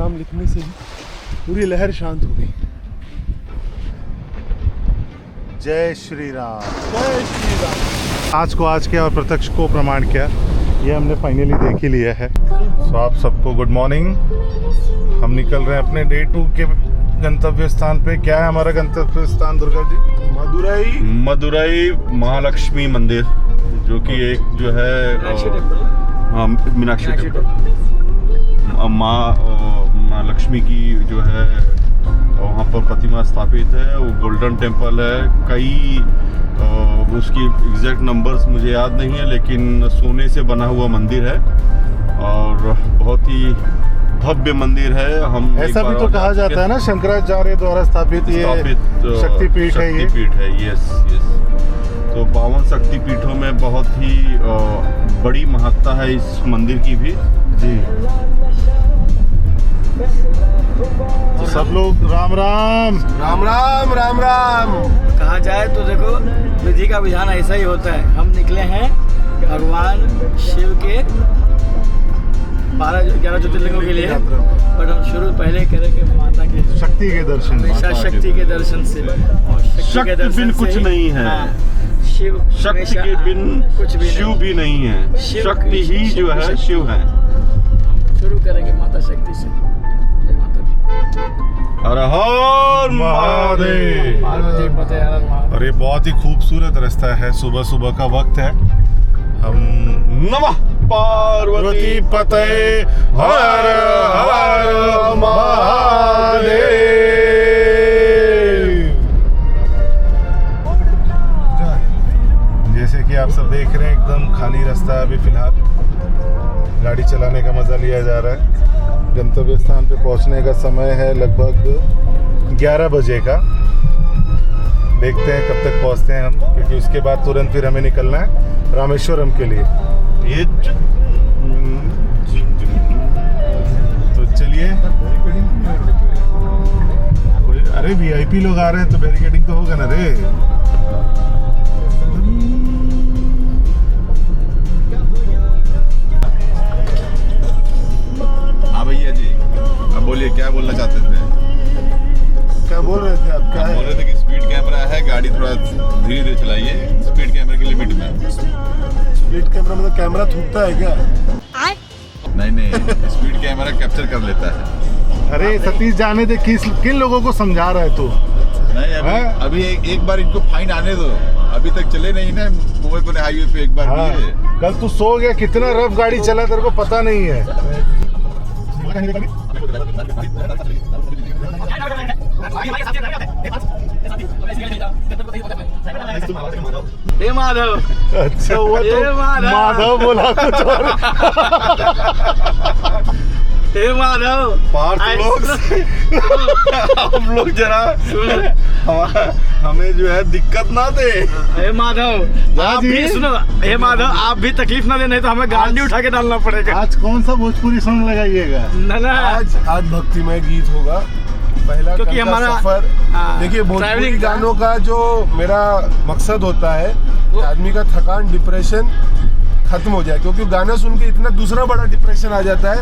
नाम लिखने से ही पूरी लहर शांत हो गई। जय श्री राम। जय श्री राम। आज को आज किया और प्रत्यक्ष को प्रमाण किया, ये हमने फाइनली देख ही लिया है। तो आप सबको गुड मॉर्निंग। हम निकल रहे हैं अपने डे 2 के गंतव्य स्थान पे। क्या है हमारा गंतव्य स्थान दुर्गा जी? मदुरई महालक्ष्मी मंदिर, जो कि एक जो है मीनाक्षी टेम्पल, माँ लक्ष्मी की जो है वहाँ पर प्रतिमा स्थापित है। वो गोल्डन टेम्पल है। कई उसकी एग्जैक्ट नंबर्स मुझे याद नहीं है, लेकिन सोने से बना हुआ मंदिर है और बहुत ही भव्य मंदिर है। हम ऐसा भी तो कहा जाता है ना, शंकराचार्य द्वारा स्थापित ये शक्तिपीठ है। ये शक्तिपीठ है, यस यस। तो 52 शक्तिपीठों में बहुत ही बड़ी महत्ता है इस मंदिर की भी जी। तो सब लोग राम राम राम राम राम राम। कहा जाए तो देखो, विधि का विधान ऐसा ही होता है। हम निकले हैं भगवान शिव के 12-11 ज्योतिर्लिंगों के लिए, बट हम शुरू पहले करेंगे माता के शक्ति के दर्शन। हमेशा शक्ति के दर्शन से, और शक्ति के बिन कुछ नहीं है। शिव शक्ति के बिन कुछ भी शिव भी नहीं है। शक्ति ही जो है शिव है। हम शुरू करेंगे माता शक्ति से। जय माता। हर हर महादेव। पार्वती पते हर हर महादेव। और ये बहुत ही खूबसूरत रास्ता है, सुबह सुबह का वक्त है। हम नमः पार्वती पते हर हर महादेव। जैसे कि आप सब देख रहे हैं, एकदम खाली रास्ता है अभी फिलहाल। गाड़ी चलाने का मजा लिया जा रहा है। गंतव्य स्थान पे पहुंचने का समय है लगभग 11 बजे का। देखते हैं कब तक पहुंचते हैं हम, क्योंकि उसके बाद तुरंत फिर हमें निकलना है रामेश्वरम के लिए। ये तो चलिए। अरे वीआईपी लोग आ रहे हैं तो बैरिकेडिंग तो होगा ना रे। हाँ भैया जी, अब बोलिए क्या बोलना चाहते थे? क्या बोल रहे थे आप? क्या बोल रहे थे कि स्पीड कैमरा है, गाड़ी थोड़ा धीरे धीरे चलाइए, स्पीड कैमरे की लिमिट में। स्पीड कैमरा मतलब कैमरा थूकता है क्या? नहीं, स्पीड कैमरा कैप्चर कर लेता है। अरे सतीश जाने दे, किन लोगों को समझा रहा है तू? नहीं, अभी एक बार इनको फाइन आने दो। अभी तक चले नहीं ना मुंबई पुणे हाईवे पे। एक बार हाँ, कल तू सो गया, कितना रफ गाड़ी चला तेरे को पता नहीं है। हे माधव। अच्छा हुआ तो माधव बोला कुछ और। हे माधव। हम लोग जरा हमें जो है दिक्कत ना दे। हे माधव आप भी सुनो। हे माधव आप भी तकलीफ ना दे, नहीं तो हमें गाड़ी उठा के डालना पड़ेगा। आज कौन सा भोजपुरी सॉन्ग लगाइएगा? ना आज भक्तिमय गीत होगा पहला, क्योंकि हमारा सफर। देखिए, भोजपुरी गानों का जो मेरा मकसद होता है कि आदमी का थकान, डिप्रेशन खत्म हो जाए, क्योंकि गाना सुन के इतना दूसरा बड़ा डिप्रेशन आ जाता है।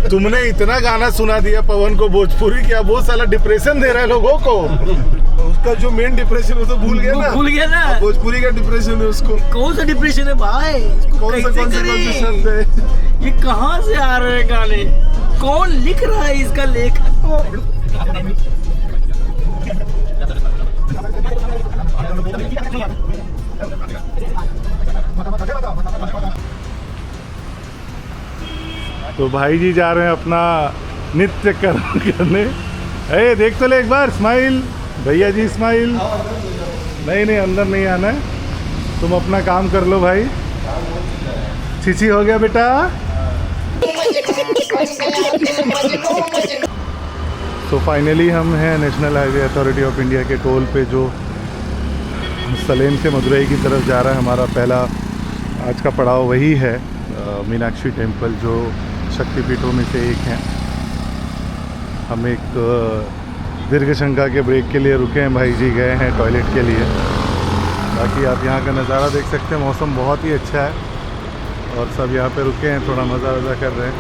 तुमने इतना गाना सुना दिया पवन को भोजपुरी, क्या वो साला डिप्रेशन दे रहा है लोगों को? उसका जो मेन डिप्रेशन है तो भूल गया ना। भोजपुरी का डिप्रेशन है उसको। कौन सा डिप्रेशन है भाई? कौन से शब्द है? ये कहाँ से आ रहे हैं गाने? कौन लिख रहा है इसका लेखक? तो भाई जी जा रहे हैं अपना नित्य कर्म करने। अरे देख तो ले एक बार, स्माइल भैया जी, स्माइल। नहीं अंदर नहीं आना है, तुम अपना काम कर लो भाई। छिछी हो गया बेटा। तो फाइनली हम हैं national highway authority of India के टोल पे, जो सलेम से मदुरई की तरफ जा रहा है। हमारा पहला आज का पड़ाव वही है, मीनाक्षी टेम्पल, जो शक्तिपीठों में से एक है। हम एक दीर्घ शंका के ब्रेक के लिए रुके हैं, भाई जी गए हैं टॉयलेट के लिए। बाकी आप यहाँ का नज़ारा देख सकते हैं, मौसम बहुत ही अच्छा है और सब यहाँ पे रुके हैं, थोड़ा मज़ा वज़ा कर रहे हैं।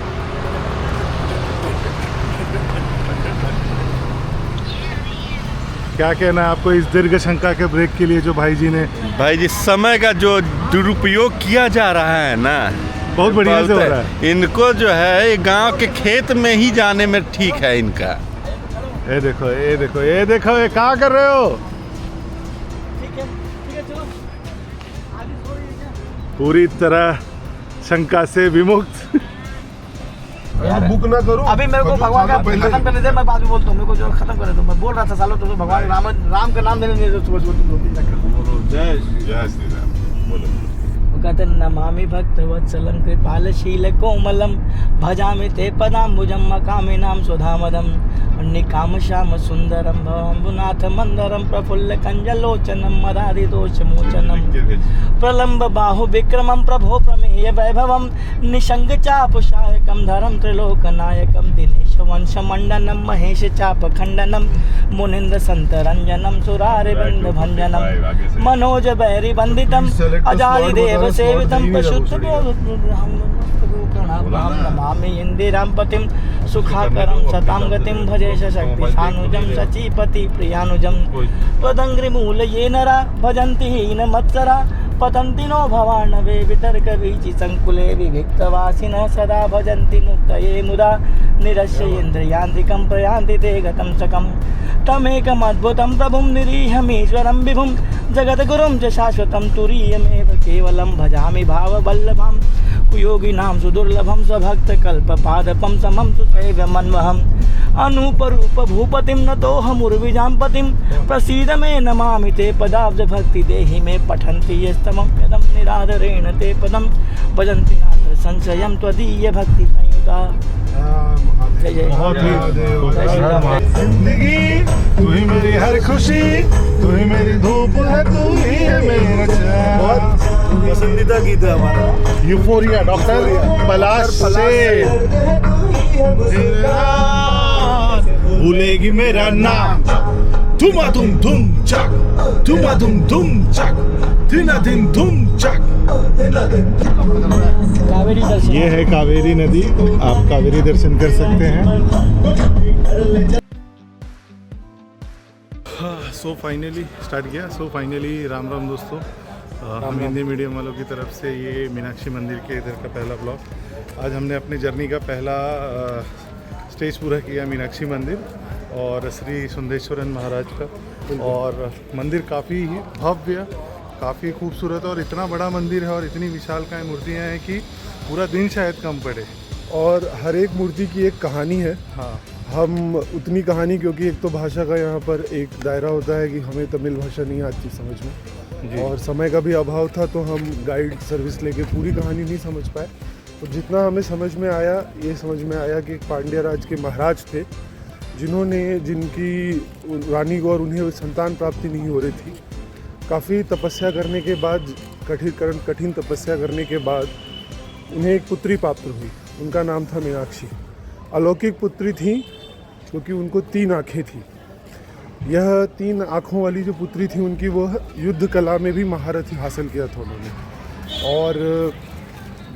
क्या कहना है आपको इस दीर्घ शंका के ब्रेक के लिए जो भाई जी ने भाई जी, समय का जो दुरुपयोग किया जा रहा है ना, बहुत बढ़िया से हो रहा है। इनको जो है ये गांव के खेत में ही जाने में ठीक है इनका। ये देखो ये देखो ये देखो, ये क्या कर रहे हो? ठीक है चलो पूरी तरह शंका से विमुक्त। यार बुक ना करो। अभी मेरे को भगवान का खत्म करने दे, मैं बाद में बोलता हूँ। मेरे को जो खत्म करे तो मैं बोल रहा था सालों तो भगवान राम का नाम देने नहीं दे सुबह तुम। जय श्री राम। बोलो। कहते नमामि भक्तवत्सलं कृपालशील कोमलं भजामि ते पदाम्बुजं मकामिनां सुधामदं निकाम श्याम सुंदरं भवम्बुनाथ मंदरं प्रफुल्ल कंजलोचनं मदादिदोषमोचनं प्रलम्ब बाहु विक्रमं प्रभो प्रमेय वैभवं निशंग चापशायकं धरं त्रिलोकनायकं दिनेश वंशमण्डनं महेश चाप खंडनं मुनीन्द्र संतरंजनं सुरारिविंद भंजनं मनोज बैरी वंदितम् अजारि देव सेवितं पशुत्व प्रणाम नमामि इंदिरां पतिं सुखाकरं सतां गतिं भजेश शक्ति सानुजं सचीपति प्रियानुजं त्वदङ्घ्रिमूल ये नरा भजन्ति हीनमत्सरा पतन्ति नो भवार्णवे वितर्कवीचि संकुले विविक्तवासिनः सदा भजन्ति मुक्तये मुदा निरस्येन्द्रियान्तिकं प्रयान्ति ते गतं सकं तमेकमद्भुतं प्रभुं निरीहमीश्वरं विभुं जगद्गुरुं च शाश्वतं तुरीयमेव केवलं भजामि भाववल्लभं कुयोगिनां सुदुर्लभं स्वभक्तकल्पपादपं समं सुसेव्यमन्वहम् अनूपरूप भूपतिं नतोऽहमुर्विजां पतिं प्रसीद मे नमामि ते पदाब्ज भक्ति देहि मे पठन्ति यस्तमं यदं निरादरेण ते पदं भजन्ति नात्र संशयं त्वदीय भक्ति संयुता। जय जय। बहुत ही जिंदगी तू ही मेरी हर खुशी, तू ही मेरी धूप है, तू ही है मेरा चैन। बहुत पसंदीदा गीत है हमारा यूफोरिया, डॉक्टर पलाश से भूलेगी मेरा नाम धुमा धुम धुम चक, धुमा धुम धुम चक, दिना दिन धुम चक। कावेरी दर्शन ये है कावेरी नदी, आप कावेरी दर्शन कर सकते हैं। सो फाइनली स्टार्ट किया। सो फाइनली राम राम दोस्तों, हम हिंदी मीडियम वालों की तरफ से ये मीनाक्षी मंदिर के इधर का पहला ब्लॉग। आज हमने अपनी जर्नी का पहला स्टेज पूरा किया मीनाक्षी मंदिर और श्री सुंदेश्वरन महाराज का। और मंदिर काफ़ी ही भव्य, काफ़ी खूबसूरत और इतना बड़ा मंदिर है और इतनी विशालकाय मूर्तियाँ हैं कि पूरा दिन शायद कम पड़े। और हर एक मूर्ति की एक कहानी है। हाँ, हम उतनी कहानी, क्योंकि एक तो भाषा का यहाँ पर एक दायरा होता है कि हमें तमिल भाषा नहीं आती समझ में, और समय का भी अभाव था, तो हम गाइड सर्विस लेके पूरी कहानी नहीं समझ पाए। तो जितना हमें समझ में आया, ये समझ में आया कि एक पांड्या राज के महाराज थे जिनकी रानी को और उन्हें संतान प्राप्ति नहीं हो रही थी। काफ़ी तपस्या करने के बाद, कठिन तपस्या करने के बाद उन्हें एक पुत्री प्राप्त हुई। उनका नाम था मीनाक्षी। अलौकिक पुत्री थी क्योंकि उनको 3 आँखें थी। यह 3 आँखों वाली जो पुत्री थी उनकी, वो युद्ध कला में भी महारत हासिल किया था उन्होंने। और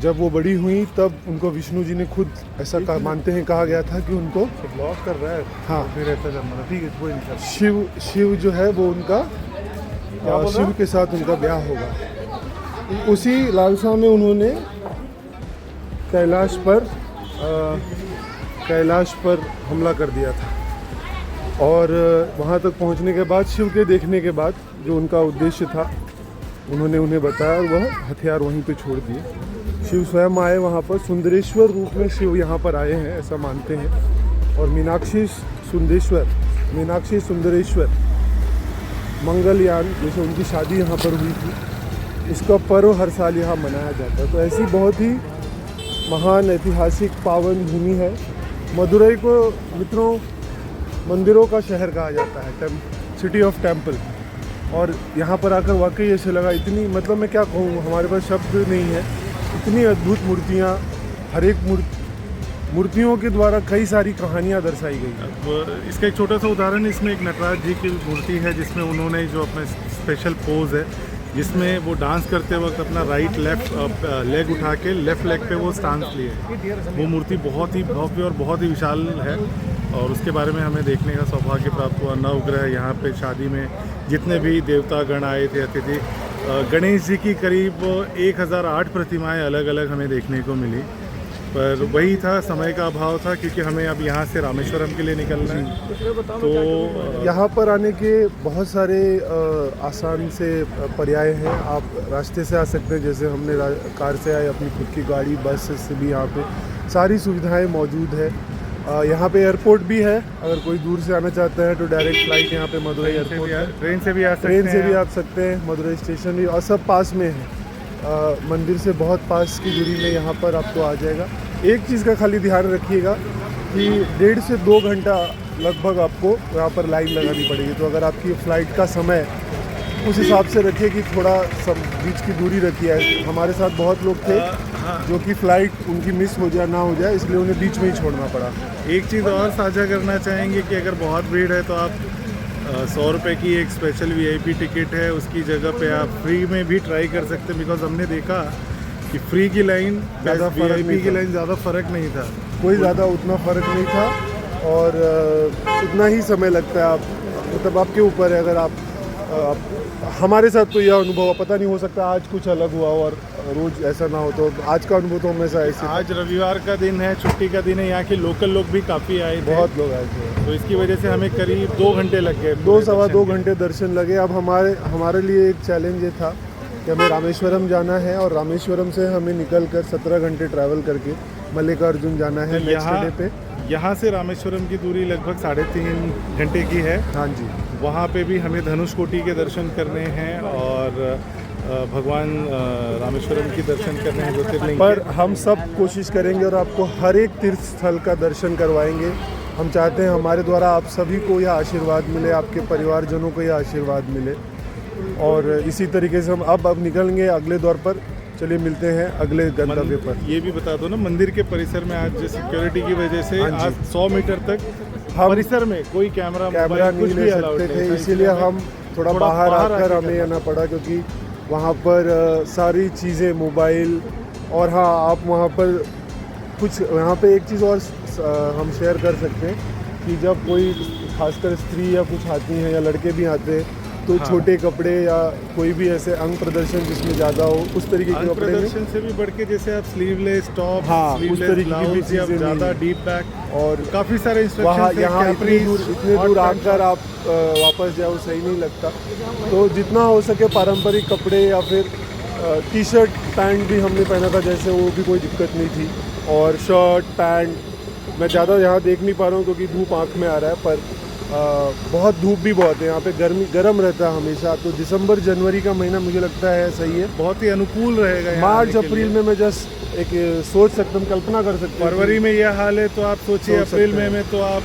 जब वो बड़ी हुई तब उनको विष्णु जी ने खुद ऐसा मानते हैं, कहा गया था कि उनको ब्लॉग कर रहा है। हाँ, फिर ऐसा करना ठीक है, कोई शिव नहीं। शिव जो है वो उनका शिव के साथ उनका ब्याह होगा। उसी लालसा में उन्होंने कैलाश पर हमला कर दिया था। और वहाँ तक पहुँचने के बाद, शिव के देखने के बाद, जो उनका उद्देश्य था उन्होंने उन्हें बताया, वह हथियार वहीं पे छोड़ दिए। शिव स्वयं आए वहाँ पर, सुंदरेश्वर रूप में शिव यहाँ पर आए हैं ऐसा मानते हैं। और मीनाक्षी सुंदरेश्वर मंगलयान, जैसे उनकी शादी यहाँ पर हुई थी, इसका पर्व हर साल यहाँ मनाया जाता है। तो ऐसी बहुत ही महान ऐतिहासिक पावन भूमि है। मदुरई को मित्रों मंदिरों का शहर कहा जाता है, सिटी ऑफ टेम्पल। और यहाँ पर आकर वाकई ऐसे लगा, इतनी, मतलब मैं क्या कहूँ, हमारे पास शब्द नहीं है। इतनी अद्भुत मूर्तियाँ, हर एक मूर्तियों के द्वारा कई सारी कहानियाँ दर्शाई गई। अब इसका एक छोटा सा उदाहरण, इसमें एक नटराज जी की मूर्ति है जिसमें उन्होंने जो अपना स्पेशल पोज है जिसमें वो डांस करते वक्त अपना राइट लेफ्ट लेग उठा के लेफ्ट लेग पे वो स्टांस लिए। वो मूर्ति बहुत ही भव्य और बहुत ही विशाल है और उसके बारे में हमें देखने का सौभाग्य प्राप्त हुआ। नवग्रह यहाँ पे शादी में जितने भी देवता गण आए थे, अतिथि, गणेश जी की करीब 1008 प्रतिमाएं अलग अलग हमें देखने को मिली। पर वही था, समय का अभाव था क्योंकि हमें अब यहाँ से रामेश्वरम के लिए निकलना है। तो यहाँ पर आने के बहुत सारे आसान से पर्याय हैं। आप रास्ते से आ सकते हैं, जैसे हमने कार से आए, अपनी खुद की गाड़ी बस से भी यहाँ पे सारी सुविधाएं मौजूद है। यहाँ पे एयरपोर्ट भी है, अगर कोई दूर से आना चाहता है तो डायरेक्ट फ्लाइट यहाँ पे मदुरई एयरपोर्ट है। ट्रेन से भी आ सकते ट्रेन हैं, से भी आ सकते हैं, मदुरई स्टेशन भी, और सब पास में है। मंदिर से बहुत पास की दूरी में यहाँ पर आपको आ जाएगा। एक चीज़ का खाली ध्यान रखिएगा कि 1.5 से 2 घंटा लगभग आपको यहाँ पर लाइन लगानी पड़ेगी। तो अगर आपकी फ़्लाइट का समय उस हिसाब से रखिए कि थोड़ा सब बीच की दूरी रखिए। हमारे साथ बहुत लोग थे जो कि फ़्लाइट उनकी मिस हो जाए ना हो जाए, इसलिए उन्हें बीच में ही छोड़ना पड़ा। एक चीज़ और साझा करना चाहेंगे कि अगर बहुत भीड़ है तो आप 100 रुपये की एक स्पेशल VIP टिकट है, उसकी जगह पे आप फ्री में भी ट्राई कर सकते हैं। बिकॉज हमने देखा कि फ्री की लाइन ज़्यादा VIP की लाइन ज़्यादा फ़र्क नहीं था, कोई ज़्यादा उतना फ़र्क नहीं था और उतना ही समय लगता है। आप मतलब आपके ऊपर है, अगर आप हमारे साथ तो यह अनुभव, पता नहीं, हो सकता है आज कुछ अलग हुआ और रोज़ ऐसा ना हो, तो आज का अनुभव तो हमेशा ऐसे। आज रविवार का दिन है, छुट्टी का दिन है, यहाँ के लोकल लोग भी काफ़ी आए थे, बहुत लोग आए थे, तो इसकी वजह से हमें करीब 2 घंटे लग गए, 2 सवा 2 घंटे दर्शन लगे। अब हमारे लिए एक चैलेंज ये था कि हमें रामेश्वरम जाना है और रामेश्वरम से हमें निकल कर 17 घंटे ट्रैवल करके मल्लिकार्जुन जाना है नेक्स्ट डे पे। यहाँ से रामेश्वरम की दूरी लगभग 3.5 घंटे की है। हाँ जी, वहाँ पे भी हमें धनुषकोटि के दर्शन करने हैं और भगवान रामेश्वरम की दर्शन करने हैं, ज्योतिर्लिंग। पर हम सब कोशिश करेंगे और आपको हर एक तीर्थ स्थल का दर्शन करवाएंगे। हम चाहते हैं हमारे द्वारा आप सभी को यह आशीर्वाद मिले, आपके परिवारजनों को यह आशीर्वाद मिले, और इसी तरीके से हम अब निकलेंगे अगले दौर पर। चलिए मिलते हैं अगले गंतव्य पर। ये भी बता दो ना, मंदिर के परिसर में आज सिक्योरिटी की वजह से आज 100 मीटर तक हम परिसर में कोई कैमरा नहीं ले सकते थे, इसीलिए हम थोड़ा बाहर आकर हमें आना पड़ा, क्योंकि वहाँ पर सारी चीज़ें, मोबाइल, और हाँ, आप वहाँ पर कुछ, यहाँ पे एक चीज़ और हम शेयर कर सकते हैं कि जब कोई खासकर स्त्री या कुछ आती हैं या लड़के भी आते हैं तो छोटे कपड़े या कोई भी ऐसे अंग प्रदर्शन जिसमें ज़्यादा हो, उस तरीके के कपड़े में, प्रदर्शन से भी बढ़ के जैसे आप स्लीवलेस टॉप, हाँ, उस तरीके की भी चीज़ें, चीज़ें ज़्यादा नहीं। डीप बैक और काफ़ी सारे वहाँ इंस्ट्रक्शंस यहाँ इतने दूर आकर आप वापस जाओ, सही नहीं लगता। तो जितना हो सके पारंपरिक कपड़े या फिर टी-शर्ट पैंट भी हमने पहना था, जैसे वो भी कोई दिक्कत नहीं थी। और शर्ट पैंट मैं ज़्यादा यहाँ देख नहीं पा रहा हूँ क्योंकि धूप आँख में आ रहा है, पर बहुत धूप भी बहुत है यहाँ पे, गर्म रहता है हमेशा। तो दिसंबर जनवरी का महीना मुझे लगता है सही है, बहुत ही अनुकूल रहेगा। मार्च अप्रैल में मैं जस्ट एक सोच सकता हूँ, कल्पना कर सकता हूँ। फरवरी में यह हाल है तो आप सोचिए अप्रैल में तो आप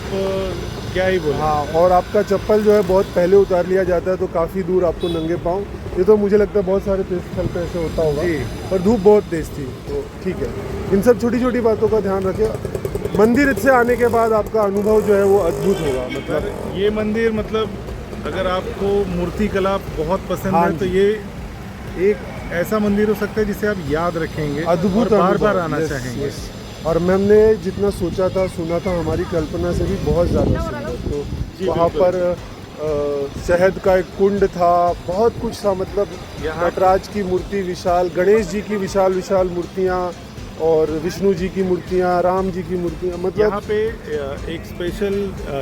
क्या ही बोले। हाँ, और आपका चप्पल जो है बहुत पहले उतार लिया जाता है, तो काफ़ी दूर आपको नंगे पाँव, ये तो मुझे लगता है बहुत सारे तीर्थ स्थल पे ऐसे होता होगा, पर धूप बहुत तेज़ थी, तो ठीक है। इन सब छोटी छोटी बातों का ध्यान रखें। मंदिर से आने के बाद आपका अनुभव जो है वो अद्भुत होगा। मतलब ये मंदिर, मतलब अगर आपको मूर्ति कला बहुत पसंद है तो ये एक ऐसा मंदिर हो सकता है जिसे आप याद रखेंगे, अद्भुत, बार बार आना चाहेंगे। और मैंने जितना सोचा था, सुना था, हमारी कल्पना से भी बहुत ज़्यादा सुंदर। तो वहाँ पर शहद का एक कुंड था, बहुत कुछ था। मतलब नटराज की मूर्ति विशाल, गणेश जी की विशाल विशाल मूर्तियाँ, और विष्णु जी की मूर्तियाँ, राम जी की मूर्तियाँ। मतलब यहाँ पे एक स्पेशल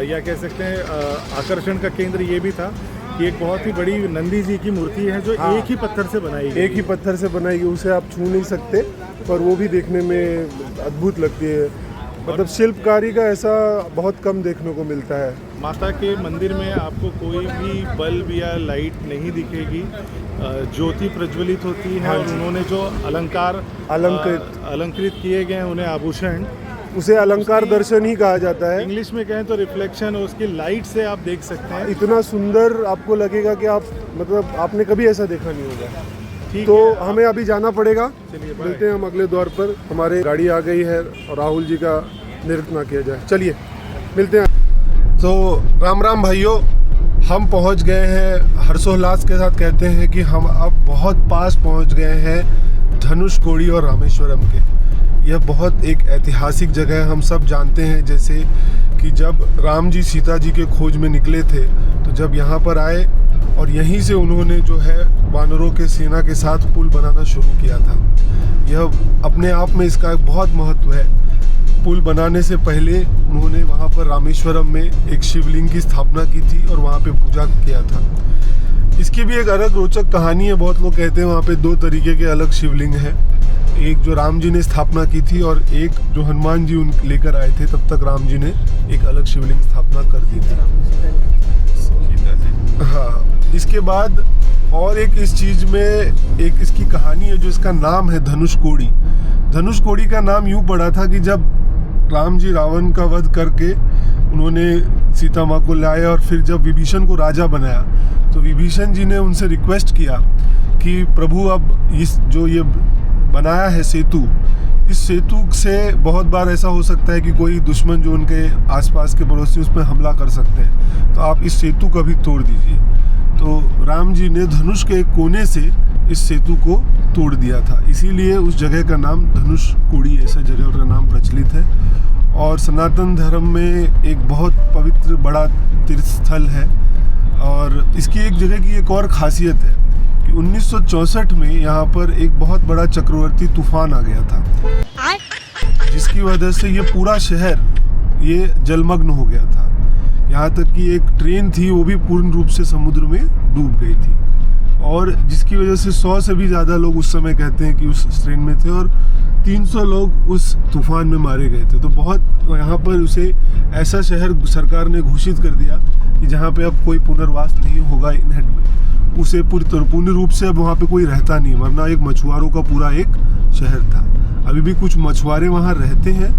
या कह सकते हैं आकर्षण का केंद्र ये भी था कि एक बहुत ही बड़ी नंदी जी की मूर्ति है जो एक ही पत्थर से बनाई गई, एक ही पत्थर से बनाई गई, उसे आप छू नहीं सकते, पर वो भी देखने में अद्भुत लगती है। मतलब शिल्पकारी का ऐसा बहुत कम देखने को मिलता है। माता के मंदिर में आपको कोई भी बल्ब या लाइट नहीं दिखेगी, ज्योति प्रज्वलित होती है। और उन्होंने जो अलंकृत किए गए हैं उन्हें आभूषण, उसे अलंकार दर्शन ही कहा जाता है। इंग्लिश में कहें तो रिफ्लेक्शन, उसकी लाइट से आप देख सकते हैं। इतना सुंदर आपको लगेगा कि आप, मतलब आपने कभी ऐसा देखा नहीं होगा। ठीक तो है, हमें अभी जाना पड़ेगा, चलिए मिलते हैं हम अगले दौर पर। हमारे गाड़ी आ गई है और राहुल जी का नृत्य ना किया जाए, चलिए मिलते हैं। तो राम राम भाइयों, हम पहुंच गए हैं, हर्षोल्लास के साथ कहते हैं कि हम अब बहुत पास पहुंच गए हैं धनुषकोडी और रामेश्वरम के। यह बहुत एक ऐतिहासिक जगह है। हम सब जानते हैं जैसे कि जब राम जी सीता जी के खोज में निकले थे तो जब यहाँ पर आए और यहीं से उन्होंने जो है वानरों के सेना के साथ पुल बनाना शुरू किया था। यह अपने आप में इसका एक बहुत महत्व है। पुल बनाने से पहले उन्होंने वहाँ पर रामेश्वरम में एक शिवलिंग की स्थापना की थी और वहाँ पे पूजा किया था। इसकी भी एक अलग रोचक कहानी है। बहुत लोग कहते हैं वहाँ पे 2 तरीके के अलग शिवलिंग हैं। एक जो राम जी ने स्थापना की थी और एक जो हनुमान जी उन लेकर आए थे, तब तक राम जी ने एक अलग शिवलिंग स्थापना कर दी थी। हाँ, इसके बाद और एक इस चीज़ में एक इसकी कहानी है जो इसका नाम है धनुषकोडी। धनुषकोडी का नाम यूँ पड़ा था कि जब राम जी रावण का वध करके उन्होंने सीता माँ को लाया और फिर जब विभीषण को राजा बनाया तो विभीषण जी ने उनसे रिक्वेस्ट किया कि प्रभु अब इस जो ये बनाया है सेतु, इस सेतु से बहुत बार ऐसा हो सकता है कि कोई दुश्मन जो उनके आसपास के पड़ोसी उस पर हमला कर सकते हैं, तो आप इस सेतु को भी तोड़ दीजिए। तो राम जी ने धनुष के एक कोने से इस सेतु को तोड़ दिया था, इसीलिए उस जगह का नाम धनुषकोडी ऐसा जगह का नाम प्रचलित है। और सनातन धर्म में एक बहुत पवित्र बड़ा तीर्थ स्थल है। और इसकी एक जगह की एक और खासियत है कि 1964 में यहाँ पर एक बहुत बड़ा चक्रवर्ती तूफान आ गया था, जिसकी वजह से ये पूरा शहर ये जलमग्न हो गया था। यहाँ तक कि एक ट्रेन थी वो भी पूर्ण रूप से समुद्र में डूब गई थी, और जिसकी वजह से 100 से भी ज़्यादा लोग उस समय कहते हैं कि उस ट्रेन में थे, और 300 लोग उस तूफान में मारे गए थे। तो बहुत यहाँ पर उसे ऐसा शहर सरकार ने घोषित कर दिया कि जहाँ पे अब कोई पुनर्वास नहीं होगा। उसे पूर्ण रूप से अब वहाँ पे कोई रहता नहीं, वरना एक मछुआरों का पूरा एक शहर था। अभी भी कुछ मछुआरे वहाँ रहते हैं,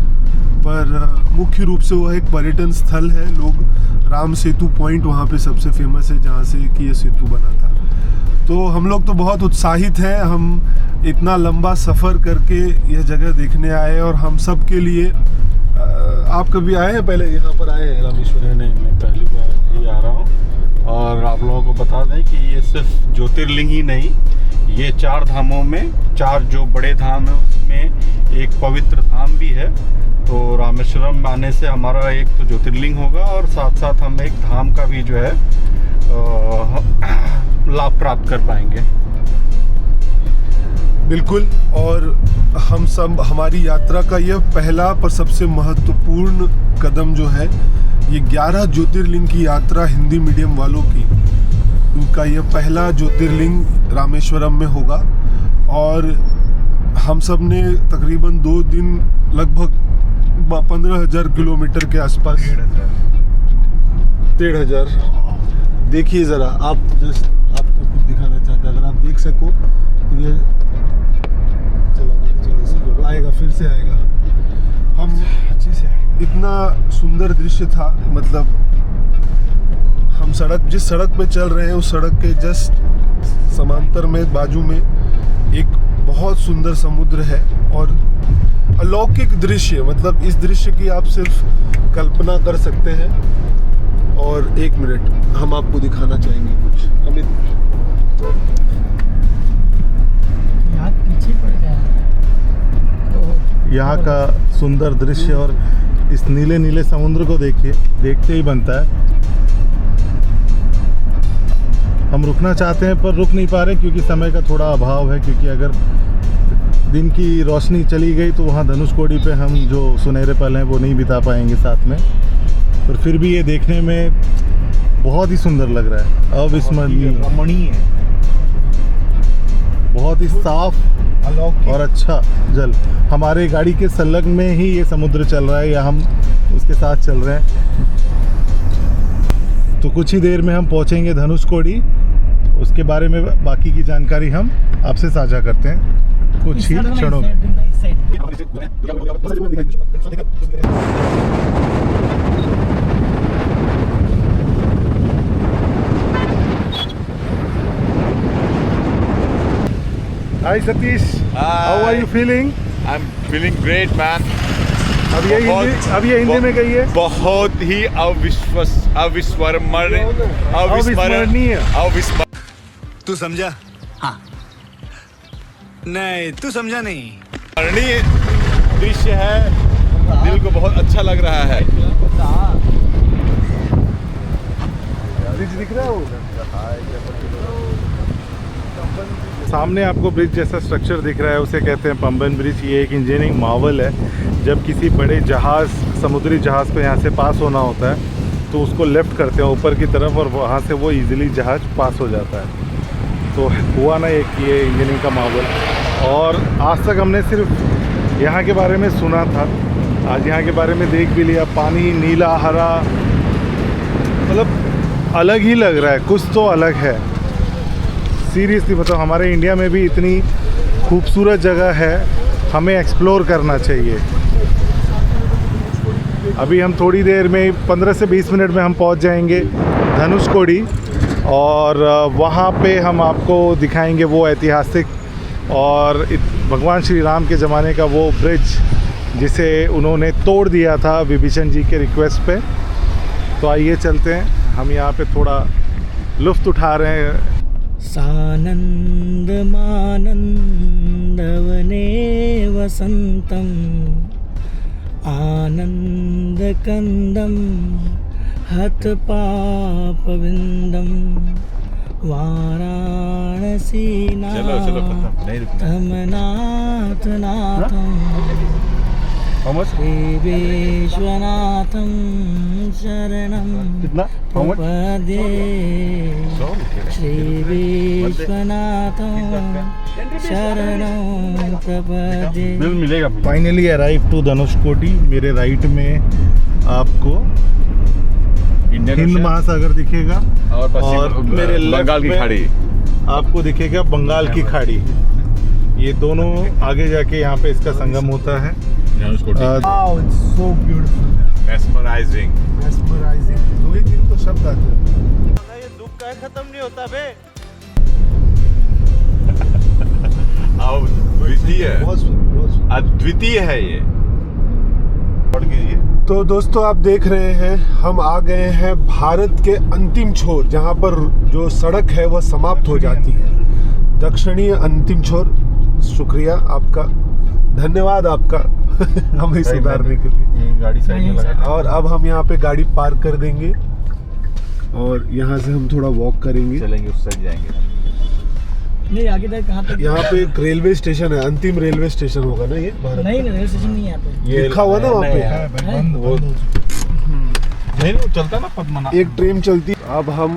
पर मुख्य रूप से वह एक पर्यटन स्थल है। लोग राम सेतु पॉइंट वहाँ पे सबसे फेमस है, जहाँ से कि ये सेतु बना था। तो हम लोग तो बहुत उत्साहित हैं। हम इतना लंबा सफ़र करके यह जगह देखने आए, और हम सब के लिए आप कभी आए हैं? पहले यहाँ पर आए हैं रामेश्वरम? नहीं, मैं पहली बार ही आ रहा हूँ। और आप लोगों को बता दें कि ये सिर्फ ज्योतिर्लिंग ही नहीं, ये 4 धामों में 4 जो बड़े धाम हैं उसमें एक पवित्र धाम भी है। तो रामेश्वरम आने से हमारा एक तो ज्योतिर्लिंग होगा और साथ साथ हम एक धाम का भी जो है लाभ प्राप्त कर पाएंगे। बिल्कुल। और हम सब, हमारी यात्रा का यह पहला पर सबसे महत्वपूर्ण कदम जो है, ये 11 ज्योतिर्लिंग की यात्रा हिंदी मीडियम वालों की, उनका यह पहला ज्योतिर्लिंग रामेश्वरम में होगा। और हम सब ने तकरीबन 2 दिन लगभग 15,000 किलोमीटर के आसपास, 1,500। देखिए ज़रा, आप जस्ट आपको कुछ दिखाना चाहते हैं, अगर आप देख सको तो ये चला आएगा, फिर से आएगा। हम अच्छे से आएगा। इतना सुंदर दृश्य था, मतलब हम जिस सड़क पे चल रहे हैं उस सड़क के जस्ट समांतर में बाजू में एक बहुत सुंदर समुद्र है और अलौकिक दृश्य। मतलब इस दृश्य की आप सिर्फ कल्पना कर सकते हैं। और 1 मिनट हम आपको दिखाना चाहेंगे कुछ। अमित, यहाँ पीछे पड़ गया तो यहाँ का सुंदर दृश्य और इस नीले नीले समुद्र को देखिए, देखते ही बनता है। हम रुकना चाहते हैं पर रुक नहीं पा रहे क्योंकि समय का थोड़ा अभाव है, क्योंकि अगर दिन की रोशनी चली गई तो वहाँ धनुषकोडी पे हम जो सुनहरे पल हैं वो नहीं बिता पाएंगे साथ में। पर फिर भी ये देखने में बहुत ही सुंदर लग रहा है, अविस्मरणीय, रमणीय, बहुत ही साफ और अच्छा जल। हमारे गाड़ी के संलग्न में ही ये समुद्र चल रहा है या हम उसके साथ चल रहे हैं। तो कुछ ही देर में हम पहुंचेंगे धनुषकोडी। उसके बारे में बाकी की जानकारी हम आपसे साझा करते हैं कुछ ही क्षणों में। Hi Satish, how are you feeling? I'm feeling great, man. अब ये हिंदी में कहिए। बहुत ही अविश्वसनीय अविस्मरणीय। तू समझा? हाँ। नहीं, तू समझा नहीं। दृश्य है, दिल को बहुत अच्छा लग रहा है। ब्रिज दिख रहा है वो? सामने आपको ब्रिज जैसा स्ट्रक्चर दिख रहा है, उसे कहते हैं पंबन ब्रिज। ये एक इंजीनियरिंग मार्वल है। जब किसी बड़े जहाज़, समुद्री जहाज़ को यहाँ से पास होना होता है तो उसको लेफ़्ट करते हैं ऊपर की तरफ और वहाँ से वो इजीली जहाज़ पास हो जाता है। तो हुआ ना एक ये इंजीनियरिंग का मार्वल। और आज तक हमने सिर्फ यहाँ के बारे में सुना था, आज यहाँ के बारे में देख भी लिया। पानी नीला हरा, मतलब अलग ही लग रहा है, कुछ तो अलग है सीरियसली। मतलब हमारे इंडिया में भी इतनी खूबसूरत जगह है, हमें एक्सप्लोर करना चाहिए। अभी हम थोड़ी देर में 15 से 20 मिनट में हम पहुंच जाएंगे धनुषकोडी और वहाँ पे हम आपको दिखाएंगे वो ऐतिहासिक और भगवान श्री राम के ज़माने का वो ब्रिज जिसे उन्होंने तोड़ दिया था विभीषण जी के रिक्वेस्ट पे। तो आइए चलते हैं, हम यहाँ पे थोड़ा लुत्फ़ उठा रहे हैं। सानन्दमानन्दवने वसन्तम् आनन्दकन्दं हतपापविन्दं वाराणसीनाथमनाथनाथं श्रीविश्वनाथं शरणं प्रपद्ये श्रीविश्वनाथं शरणं प्रपद्ये। Finally arrive to Dhanushkodi. मेरे राइट में आपको हिंद महासागर दिखेगा और मेरे बंगाल की खाड़ी आपको दिखेगा बंगाल की खाड़ी। ये दोनों आगे जाके यहाँ पे इसका संगम होता है। Wow, it's so beautiful. mesmerizing। Mesmerizing। 2 तो शब्द आते हैं। ये दुख का खत्म नहीं होता बे। अद्वितीय है ये। तो दोस्तों आप देख रहे हैं, हम आ गए हैं भारत के अंतिम छोर, जहाँ पर जो सड़क है वह समाप्त हो जाती है। दक्षिणी अंतिम छोर। शुक्रिया आपका, धन्यवाद आपका हमें सुधारने के लिए। गाड़ी साइड में लगा। और अब हम यहाँ पे गाड़ी पार्क कर देंगे और यहाँ से हम थोड़ा वॉक करेंगे, चलेंगे उस साइड जाएंगे। नहीं आगे तक कहाँ तक? यहाँ पे एक रेलवे स्टेशन है, अंतिम रेलवे स्टेशन होगा ना ये भारत? नहीं रेलवे स्टेशन नहीं है यहाँ पे। ये लिखा हुआ ना वहाँ पे, वो नहीं चलता ना पद्मनाभ। एक ट्रेन चलती। अब हम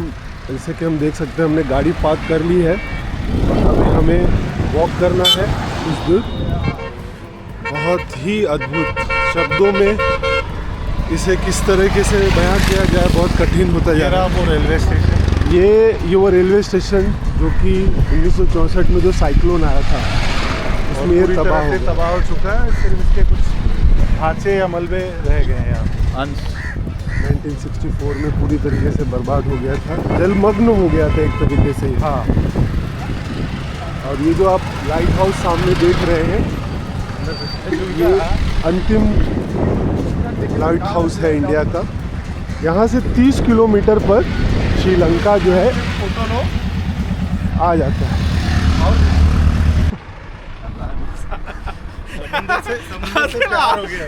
जैसे कि हम देख सकते हैं, हमने गाड़ी पार्क कर ली है। अभी हमें वॉक करना है कुछ दूर। बहुत ही अद्भुत शब्दों में इसे किस तरीके से बयां किया जाए, बहुत कठिन होता जा रहा है। वो रेलवे स्टेशन, ये वो रेलवे स्टेशन जो कि 1964 में जो साइक्लोन आया था उसमें ये तबाह हो गया। तबाह हो चुका है। सिर्फ इसके कुछ ढांचे या मलबे रह गए हैं यहाँ। 1964 में पूरी तरीके से बर्बाद हो गया था, जलमग्न हो गया था एक तरीके से। हाँ, और ये जो आप लाइट हाउस सामने देख रहे हैं, ये अंतिम लाइट हाउस है इंडिया का। यहाँ से 30 किलोमीटर पर श्रीलंका जो है आ जाता है।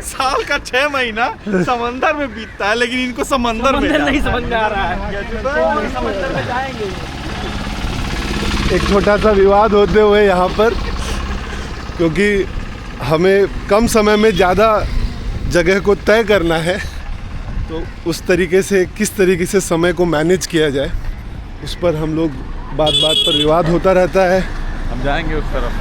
साल का 6 महीना समंदर में बीतता है, लेकिन इनको समंदर में नहीं समझ में आ रहा है। समंदर में जाएंगे। एक छोटा सा विवाद होते हुए यहाँ पर, क्योंकि हमें कम समय में ज़्यादा जगह को तय करना है, तो उस तरीके से किस तरीके से समय को मैनेज किया जाए, उस पर हम लोग बात बात पर विवाद होता रहता है। हम जाएंगे उस तरफ।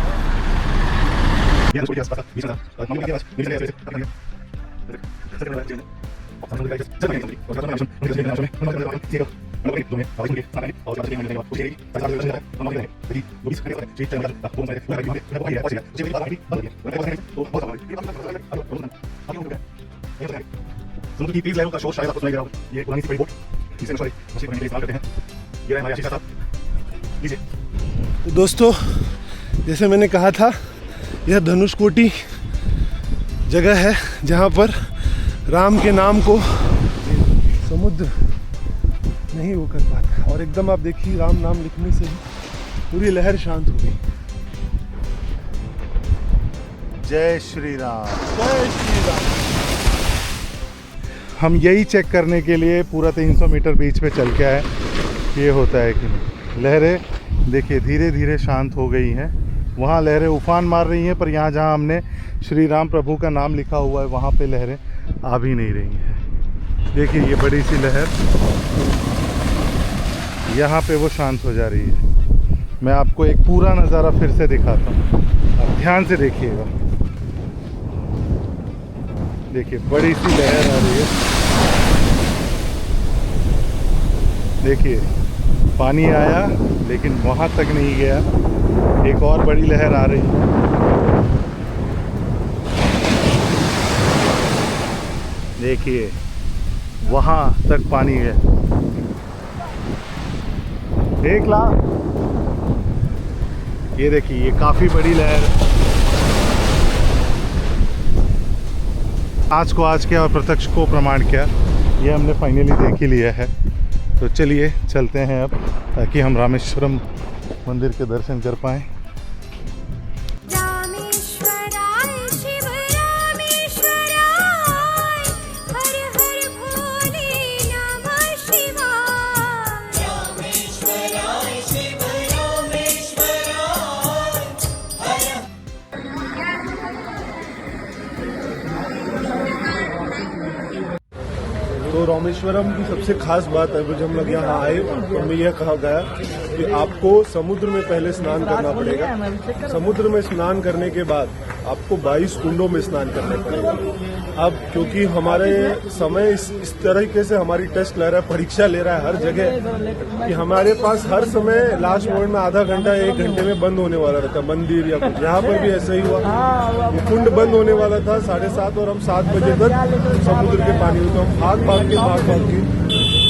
तो दोस्तों, जैसे मैंने कहा था, यह धनुषकोडी जगह है जहाँ पर राम के नाम को समुद्र नहीं वो कर पाता। और एकदम आप देखिए राम नाम लिखने से ही पूरी लहर शांत हो गई। जय श्री राम। जय श्री राम। हम यही चेक करने के लिए पूरा 300 मीटर बीच पे चल के आए ये होता है कि नहीं। लहरें देखिए धीरे धीरे शांत हो गई हैं। वहाँ लहरें उफान मार रही हैं, पर यहाँ जहाँ हमने श्री राम प्रभु का नाम लिखा हुआ है वहाँ पे लहरें आ भी नहीं रही हैं। देखिए ये बड़ी सी लहर यहाँ पे वो शांत हो जा रही है। मैं आपको एक पूरा नज़ारा फिर से दिखाता हूँ, आप ध्यान से देखिएगा। देखिए बड़ी सी लहर आ रही है। देखिए पानी आया लेकिन वहाँ तक नहीं गया, एक और बड़ी लहर आ रही है। देखिए वहाँ तक पानी है। देख ला, ये देखिए ये काफ़ी बड़ी लहर है। आज को आज किया और प्रत्यक्ष को प्रमाण किया, ये हमने फाइनली देख ही लिया है। तो चलिए चलते हैं अब, ताकि हम रामेश्वरम मंदिर के दर्शन कर पाएँ। रामेश्वराय शिव रामेश्वराय, हर हर भोले नमः शिवाय। रामेश्वराय शिव रामेश्वराय। तो रामेश्वरम की सबसे खास बात है, जब हम लोग यहाँ आए तो हमें यह कहा गया कि आपको समुद्र में पहले स्नान करना पड़ेगा। समुद्र में स्नान करने के बाद आपको 22 कुंडों में स्नान करना पड़ेगा। अब क्योंकि हमारे समय इस तरीके से हमारी टेस्ट ले रहा है, परीक्षा ले रहा है हर जगह, कि हमारे पास हर समय लास्ट मोमेंट में आधा घंटा 1 घंटे में बंद होने वाला रहता मंदिर या कुछ। यहाँ पर भी ऐसा ही हुआ, कुंड बंद होने वाला था 7:30 और हम 7 बजे तक समुद्र के पानी में, तो हम भाग के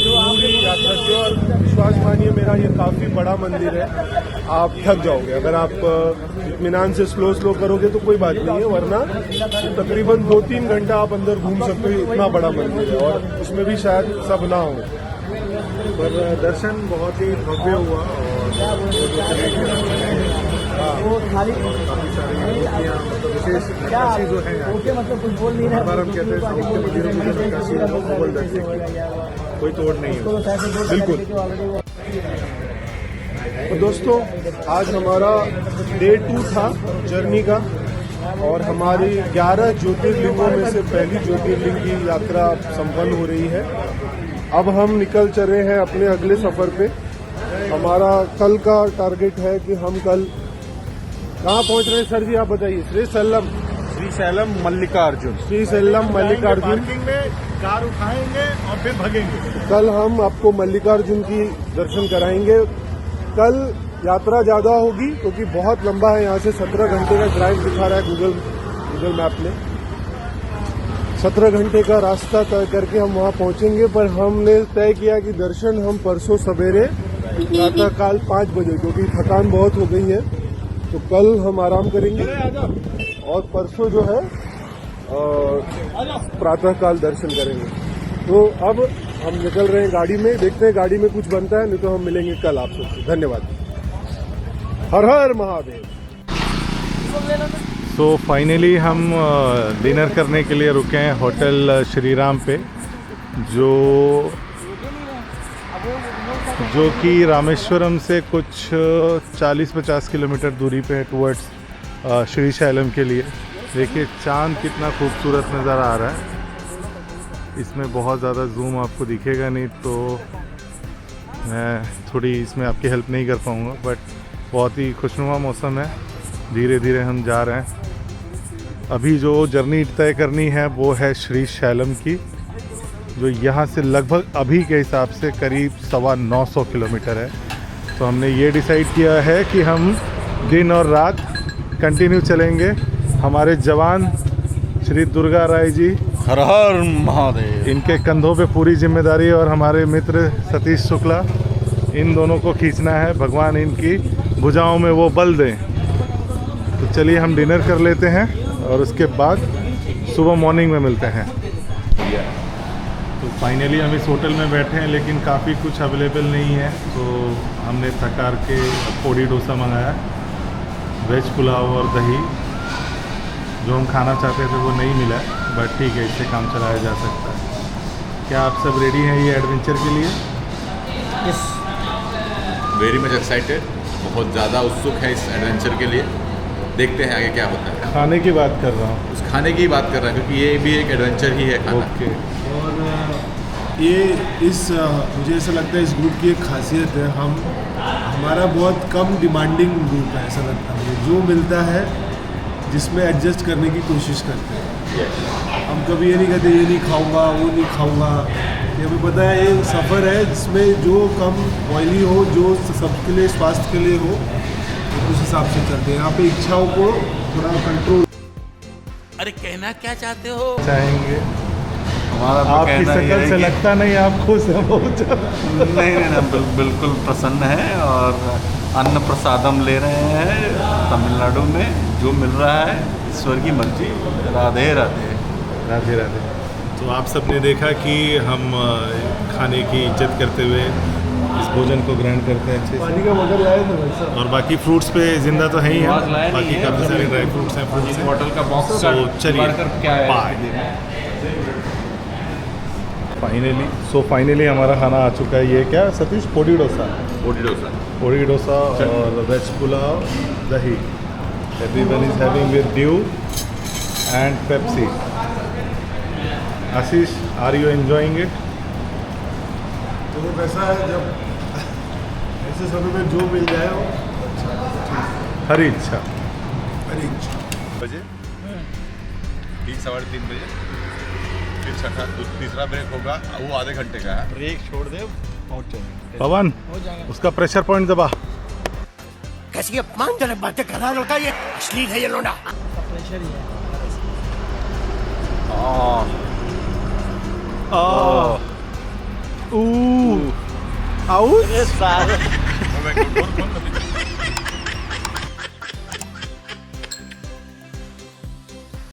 पूरी यात्रा की। और विश्वास मानिए मेरा, ये काफी बड़ा मंदिर है, आप थक जाओगे। अगर आप इत्मीनान से स्लो करोगे तो कोई बात नहीं है, वरना तकरीबन 2-3 घंटा आप अंदर घूम सकते हो, इतना बड़ा मंदिर है। और उसमें भी शायद सब ना हो, पर दर्शन बहुत ही भव्य हुआ। और काफ़ी सारी मूर्तियाँ, विशेष नक्काशी जो है यहाँ, बार हम कहते हैं साउथ के मंदिरों में नक्काशी जबरदस्त है, कोई तोड़ नहीं है। बिल्कुल। तो दोस्तों आज हमारा डे 2 था जर्नी का, और हमारी 11 ज्योतिर्लिंगों में से पहली ज्योतिर्लिंग की यात्रा संपन्न हो रही है। अब हम निकल चले हैं अपने अगले सफर पे। हमारा कल का टारगेट है कि हम कल कहाँ पहुँच रहे हैं सर जी, आप बताइए। श्रीशैलम मल्लिकार्जुन। श्रीशैलम मल्लिकार्जुन में कार उठाएंगे और फिर भगेंगे। कल हम आपको मल्लिकार्जुन की दर्शन कराएंगे। कल यात्रा ज़्यादा होगी क्योंकि बहुत लंबा है, यहाँ से 17 घंटे का ड्राइव दिखा रहा है गूगल मैप में। 17 घंटे का रास्ता तय करके हम वहाँ पहुँचेंगे, पर हमने तय किया कि दर्शन हम परसों सवेरे प्रातःकाल 5 बजे, क्योंकि थकान बहुत हो गई है, तो कल हम आराम करेंगे और परसों जो है प्रातःकाल दर्शन करेंगे। तो अब हम निकल रहे हैं गाड़ी में, देखते हैं गाड़ी में कुछ बनता है, नहीं तो हम मिलेंगे कल आप सबसे। धन्यवाद। हर हर महादेव। तो फाइनली हम डिनर करने के लिए रुके हैं होटल श्री राम पे, जो कि रामेश्वरम से कुछ 40-50 किलोमीटर दूरी पे है टुवर्ड्स श्रीशैलम के लिए। देखिए चांद कितना खूबसूरत नज़र आ रहा है। इसमें बहुत ज़्यादा जूम आपको दिखेगा नहीं, तो मैं थोड़ी इसमें आपकी हेल्प नहीं कर पाऊँगा, बट बहुत ही खुशनुमा मौसम है। धीरे धीरे हम जा रहे हैं। अभी जो जर्नी तय करनी है वो है श्रीशैलम की, जो यहाँ से लगभग अभी के हिसाब से करीब 925 किलोमीटर है। तो हमने ये डिसाइड किया है कि हम दिन और रात कंटिन्यू चलेंगे। हमारे जवान श्री दुर्गा राय जी, हर हर महादेव, इनके कंधों पे पूरी जिम्मेदारी, और हमारे मित्र सतीश शुक्ला, इन दोनों को खींचना है। भगवान इनकी भुजाओं में वो बल दें। तो चलिए हम डिनर कर लेते हैं और उसके बाद सुबह मॉर्निंग में मिलते हैं। तो फाइनली हम इस होटल में बैठे हैं, लेकिन काफ़ी कुछ अवेलेबल नहीं है, तो हमने थकार के पोड़ी डोसा मंगाया, वेज पुलाव और दही। जो हम खाना चाहते थे वो नहीं मिला, बट ठीक है, इससे काम चलाया जा सकता है। क्या आप सब रेडी हैं ये एडवेंचर के लिए? यस। वेरी मच एक्साइटेड, बहुत ज़्यादा उत्सुक है इस एडवेंचर के लिए। देखते हैं आगे क्या होता है। खाने की बात कर रहा हूँ। उस खाने की बात कर रहा है, क्योंकि ये भी एक एडवेंचर ही है खाना। ओके। और ये मुझे ऐसा लगता है इस ग्रुप की एक खासियत है, हमारा बहुत कम डिमांडिंग ग्रुप है, ऐसा लगता है मुझे। जो मिलता है जिसमें एडजस्ट करने की कोशिश करते हैं। हम कभी ये नहीं कहते ये नहीं खाऊंगा, वो नहीं खाऊंगा। ये हमें पता है ये सफ़र है जिसमें जो कम ऑयली हो, जो सबके लिए स्वास्थ्य के लिए हो, उस हिसाब से चलते हैं। यहाँ पे इच्छाओं को थोड़ा कंट्रोल। अरे कहना क्या चाहते हो? चाहेंगे हमारा तो आपकी कहना ये शक्ल है से कि- लगता नहीं आप खुश हैं बहुत ज़्यादा। नहीं, बिल्कुल प्रसन्न है और अन्न प्रसादम ले रहे हैं तमिलनाडु में। जो मिल रहा है ईश्वर की मर्जी। राधे राधे। राधे राधे। तो आप सबने देखा कि हम खाने की इज्जत करते हुए इस भोजन को ग्रहण करते हैं अच्छे से। पानी का मगर लाए थे भाई साहब। और बाकी फ्रूट्स पे जिंदा तो है ही आवाज़ लाया है, नहीं बाकी है, काफ़ी सारे मतलब ड्राई फ्रूट्स हैं, फ्रूट्स हैं। बॉटल का बॉक्स So, चलिए, क्या है? बाय। फाइनली हमारा खाना आ चुका है। ये क्या सतीश? पोड़ी डोसा। पोटी डोसा। पोड़ी डोसा और वेज पुलाव, दही। Everyone is having with Dew and Pepsi. Ashish, are you enjoying it? तो वैसा है जब ऐसे समय में जो मिल जाए वो हरी इच्छा। हरी इच्छा। बजे 3 साढ़े 3 बजे फिर छठा तीसरा ब्रेक होगा, वो आधे घंटे का है। ब्रेक छोड़ दे, पहुँच जाएंगे। पवन, हो जाएगा। उसका प्रेशर पॉइंट दबा। कैसी अपमानजनक बातें कर रहा होता है ये? अश्लील है ये लोना। प्रेशर ही है। आउट। अरे सारे मैं